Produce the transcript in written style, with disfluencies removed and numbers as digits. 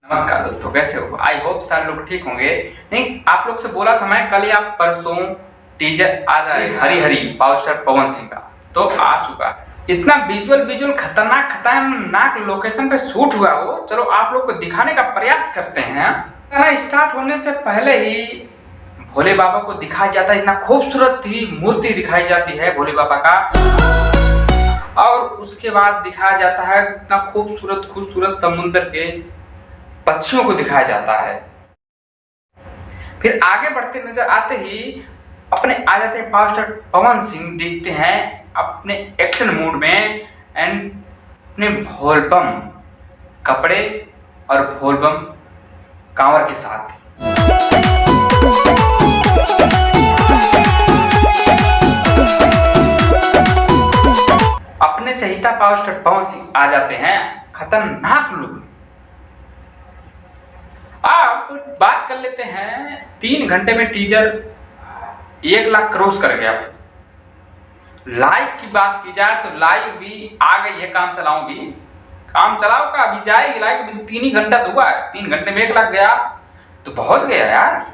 नमस्कार दोस्तों, कैसे हो? आई होप सारे लोग ठीक होंगे। नहीं, आप लोग से बोला था मैं कल या परसों टीजर आ जाए हरी हरी पावर स्टार पवन सिंह का, तो आ चुका है। इतना विजुअल खतरनाक लोकेशन पे शूट हुआ हो। चलो आप लोग को दिखाने का प्रयास करते हैं। गाना स्टार्ट होने से पहले ही भोले बाबा को दिखाया जाता है। इतना खूबसूरत ही मूर्ति दिखाई जाती है भोले बाबा का, और उसके बाद दिखाया जाता है इतना खूबसूरत समुद्र के पक्षियों को दिखाया जाता है। फिर आगे बढ़ते नजर आते ही अपने आ जाते हैं पावर स्टार पवन सिंह। देखते हैं अपने एक्शन मूड में एंड अपने भोलबम कपड़े और भोलबम कांवर के साथ अपने चहेता पावर स्टार पवन सिंह आ जाते हैं खतरनाक लुक। आप बात कर लेते हैं 3 घंटे में टीजर 1 लाख क्रॉस कर गया। लाइक की बात की जाए तो लाइक भी आ गई है। काम चलाओ का अभी जाएगी लाइक। 3 ही घंटा तो हुआ है, 3 घंटे में 1 लाख गया तो बहुत गया यार।